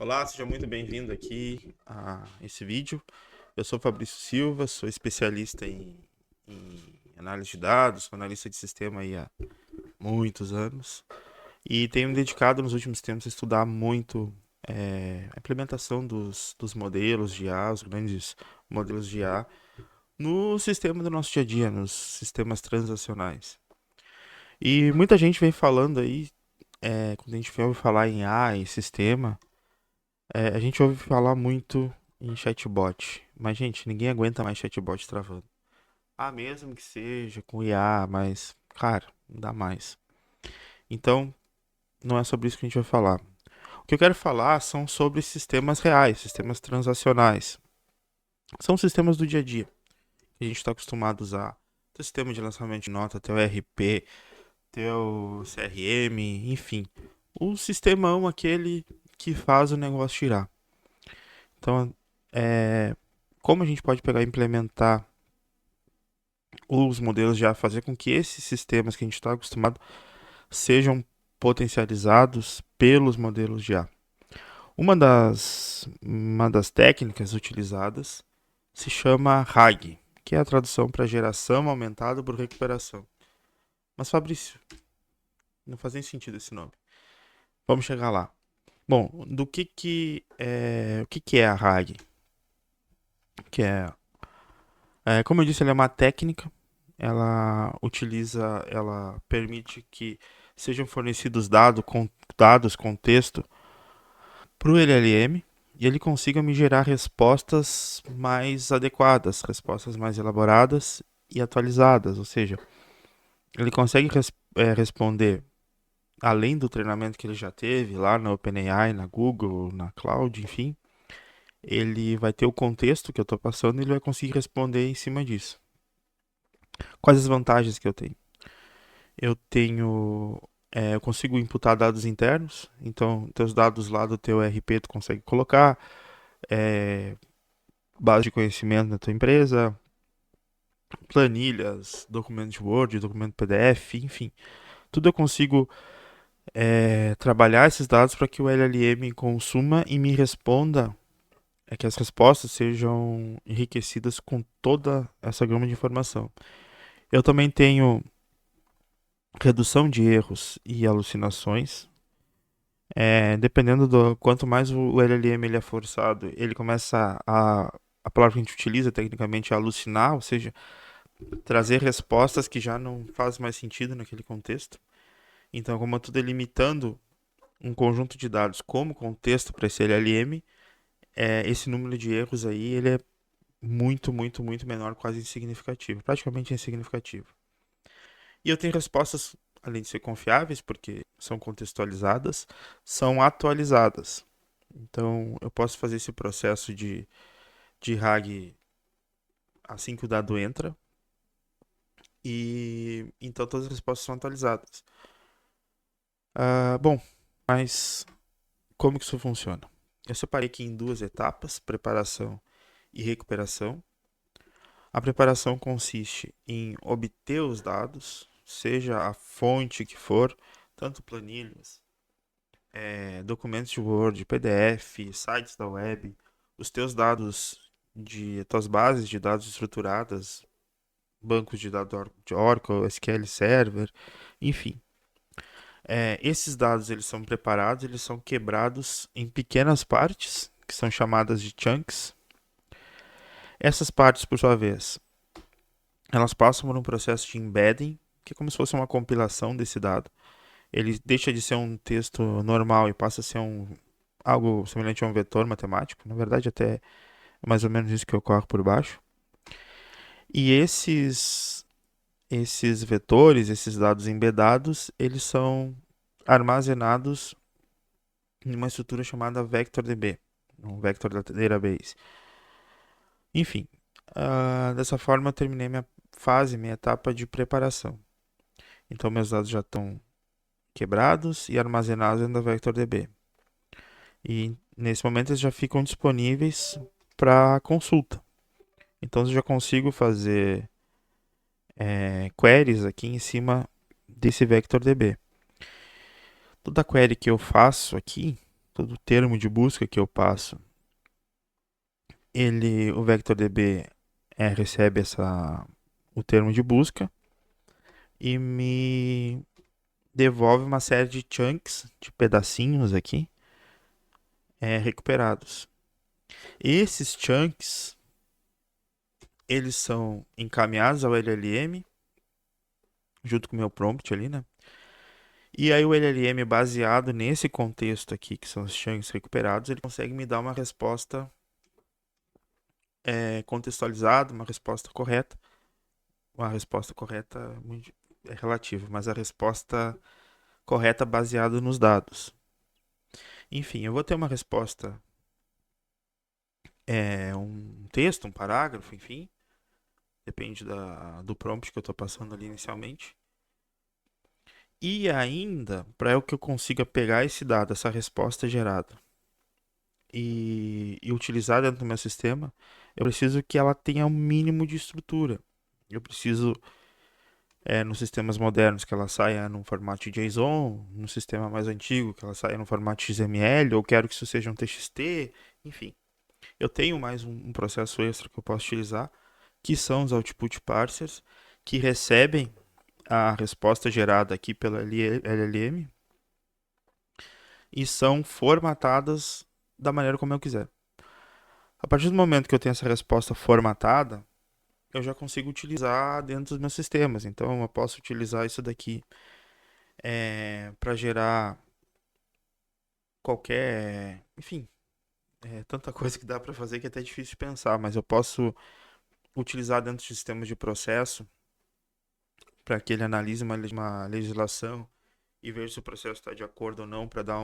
Olá, seja muito bem-vindo aqui a esse vídeo. Eu sou Fabrício Silva, sou especialista em análise de dados, sou analista de sistema aí há muitos anos e tenho me dedicado nos últimos tempos a estudar muito a implementação dos modelos de IA, os grandes modelos de IA, no sistema do nosso dia a dia, nos sistemas transacionais. E muita gente vem falando aí, quando a gente ouve falar em IA, em sistema, a gente ouve falar muito em chatbot, mas, gente, ninguém aguenta mais chatbot travando. Ah, mesmo que seja com IA, mas, cara, não dá mais. Então, não é sobre isso que a gente vai falar. O que eu quero falar são sobre sistemas reais, sistemas transacionais. São sistemas do dia a dia, que a gente está acostumado a usar. Teu sistema de lançamento de nota, teu RP, teu CRM, enfim. O sistemão, aquele que faz o negócio girar. Então, como a gente pode pegar e implementar os modelos já, fazer com que esses sistemas que a gente está acostumado sejam potencializados pelos modelos já. Uma das técnicas utilizadas se chama RAG, que é a tradução para geração aumentada por recuperação. Mas, Fabrício, não faz nem sentido esse nome. Vamos chegar lá. Bom, o que é a RAG? Que como eu disse, ela é uma técnica. Ela permite que sejam fornecidos dados, contexto para o LLM e ele consiga me gerar respostas mais adequadas, respostas mais elaboradas e atualizadas. Ou seja, ele consegue responder além do treinamento que ele já teve lá na OpenAI, na Google, na Cloud, enfim. Ele vai ter o contexto que eu estou passando e ele vai conseguir responder em cima disso. Quais as vantagens que eu tenho? Eu consigo imputar dados internos, então teus dados lá do teu RP tu consegue colocar, é, base de conhecimento da tua empresa, planilhas, documento de Word, documento PDF, enfim, tudo eu consigo trabalhar esses dados para que o LLM consuma e me responda, que as respostas sejam enriquecidas com toda essa gama de informação. Eu também tenho redução de erros e alucinações. Dependendo do quanto mais o LLM ele é forçado, ele começa a palavra que a gente utiliza tecnicamente é alucinar, ou seja, trazer respostas que já não fazem mais sentido naquele contexto. Então, como eu estou delimitando um conjunto de dados como contexto para esse LLM, esse número de erros aí ele é muito, muito, muito menor, quase insignificativo, praticamente insignificativo. E eu tenho respostas, além de ser confiáveis, porque são contextualizadas, são atualizadas. Então, eu posso fazer esse processo de RAG assim que o dado entra, e então todas as respostas são atualizadas. Bom, mas como que isso funciona? Eu separei aqui em duas etapas, preparação e recuperação. A preparação consiste em obter os dados, seja a fonte que for, tanto planilhas, documentos de Word, PDF, sites da web, os teus dados tuas bases de dados estruturadas, bancos de dados de Oracle, SQL Server, enfim. Esses dados eles são preparados, eles são quebrados em pequenas partes, que são chamadas de chunks. Essas partes, por sua vez, elas passam por um processo de embedding, que é como se fosse uma compilação desse dado. Ele deixa de ser um texto normal e passa a ser algo semelhante a um vetor matemático. Na verdade, até é mais ou menos isso que ocorre por baixo. E esses vetores, esses dados embedados, eles são armazenados em uma estrutura chamada VectorDB, um Vector Database. Enfim, dessa forma eu terminei minha etapa de preparação. Então meus dados já estão quebrados e armazenados dentro da VectorDB. E nesse momento eles já ficam disponíveis para consulta. Então eu já consigo fazer queries aqui em cima desse VectorDB. Toda query que eu faço aqui, todo termo de busca que eu passo, o VectorDB recebe o termo de busca e me devolve uma série de chunks, de pedacinhos aqui, recuperados. Esses chunks, eles são encaminhados ao LLM, junto com o meu prompt ali, né? E aí o LLM, baseado nesse contexto aqui, que são os chunks recuperados, ele consegue me dar uma resposta contextualizada, uma resposta correta. Uma resposta correta é relativa, mas a resposta correta baseada nos dados. Enfim, eu vou ter uma resposta, um texto, um parágrafo, enfim, depende do prompt que eu estou passando ali inicialmente. E ainda, para que eu consiga pegar esse dado, essa resposta gerada, e utilizar dentro do meu sistema, eu preciso que ela tenha um mínimo de estrutura. Eu preciso, nos sistemas modernos, que ela saia num formato de JSON, no sistema mais antigo, que ela saia no formato XML, ou quero que isso seja um TXT, enfim. Eu tenho mais um processo extra que eu posso utilizar, que são os output parsers, que recebem a resposta gerada aqui pela LLM e são formatadas da maneira como eu quiser. A partir do momento que eu tenho essa resposta formatada, eu já consigo utilizar dentro dos meus sistemas. Então, eu posso utilizar isso daqui para gerar qualquer... Enfim, tanta coisa que dá para fazer que é até difícil de pensar, mas eu posso utilizar dentro de sistemas de processo para que ele analise uma legislação e veja se o processo está de acordo ou não para dar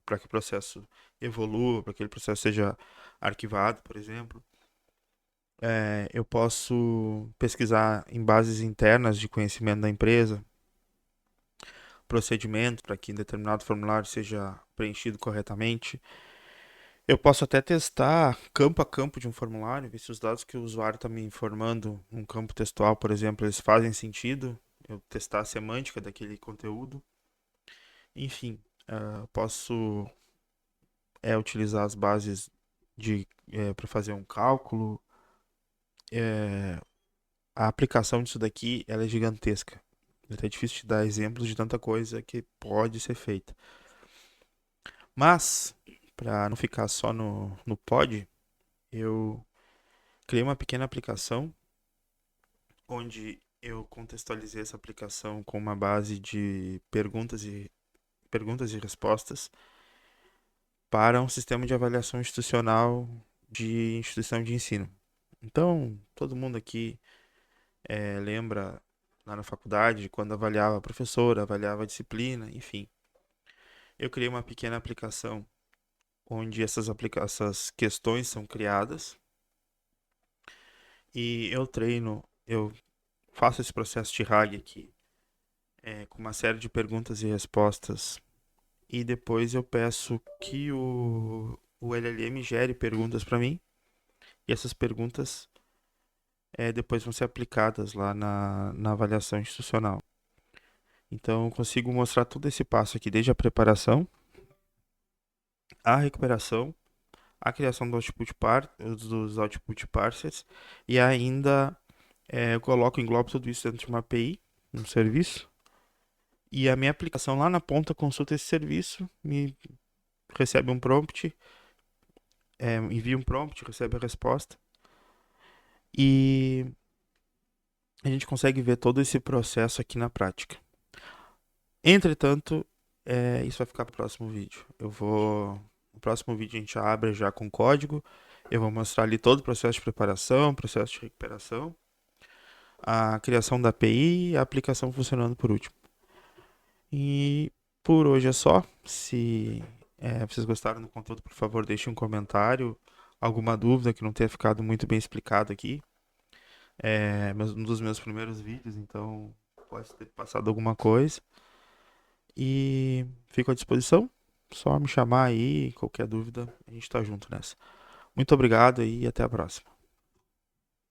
para que o processo evolua, para que aquele processo seja arquivado, por exemplo. Eu posso pesquisar em bases internas de conhecimento da empresa, procedimentos para que determinado formulário seja preenchido corretamente. Eu posso até testar campo a campo de um formulário, ver se os dados que o usuário está me informando num campo textual, por exemplo, eles fazem sentido. Eu testar a semântica daquele conteúdo. Enfim, posso utilizar as bases para fazer um cálculo. A aplicação disso daqui ela é gigantesca. É até difícil te dar exemplos de tanta coisa que pode ser feita. Mas, para não ficar só no pod, eu criei uma pequena aplicação onde eu contextualizei essa aplicação com uma base de perguntas e respostas para um sistema de avaliação institucional de instituição de ensino. Então, todo mundo aqui lembra lá na faculdade, quando avaliava a professora, avaliava a disciplina, enfim. Eu criei uma pequena aplicação onde essas questões são criadas e eu faço esse processo de RAG aqui com uma série de perguntas e respostas e depois eu peço que o LLM gere perguntas para mim e essas perguntas depois vão ser aplicadas lá na avaliação institucional. Então, eu consigo mostrar todo esse passo aqui, desde a preparação, a recuperação, a criação dos output parsers e ainda englobo tudo isso dentro de uma API, um serviço. E a minha aplicação lá na ponta consulta esse serviço, me recebe um prompt, envia um prompt, recebe a resposta. E a gente consegue ver todo esse processo aqui na prática. Entretanto, isso vai ficar para o próximo vídeo. No próximo vídeo a gente abre já com código. Eu vou mostrar ali todo o processo de preparação, processo de recuperação, a criação da API e a aplicação funcionando por último. E por hoje é só. Se vocês gostaram do conteúdo, por favor, deixem um comentário. Alguma dúvida que não tenha ficado muito bem explicado aqui. Um dos meus primeiros vídeos, então pode ter passado alguma coisa. E fico à disposição. Só me chamar aí, qualquer dúvida, a gente tá junto nessa. Muito obrigado e até a próxima.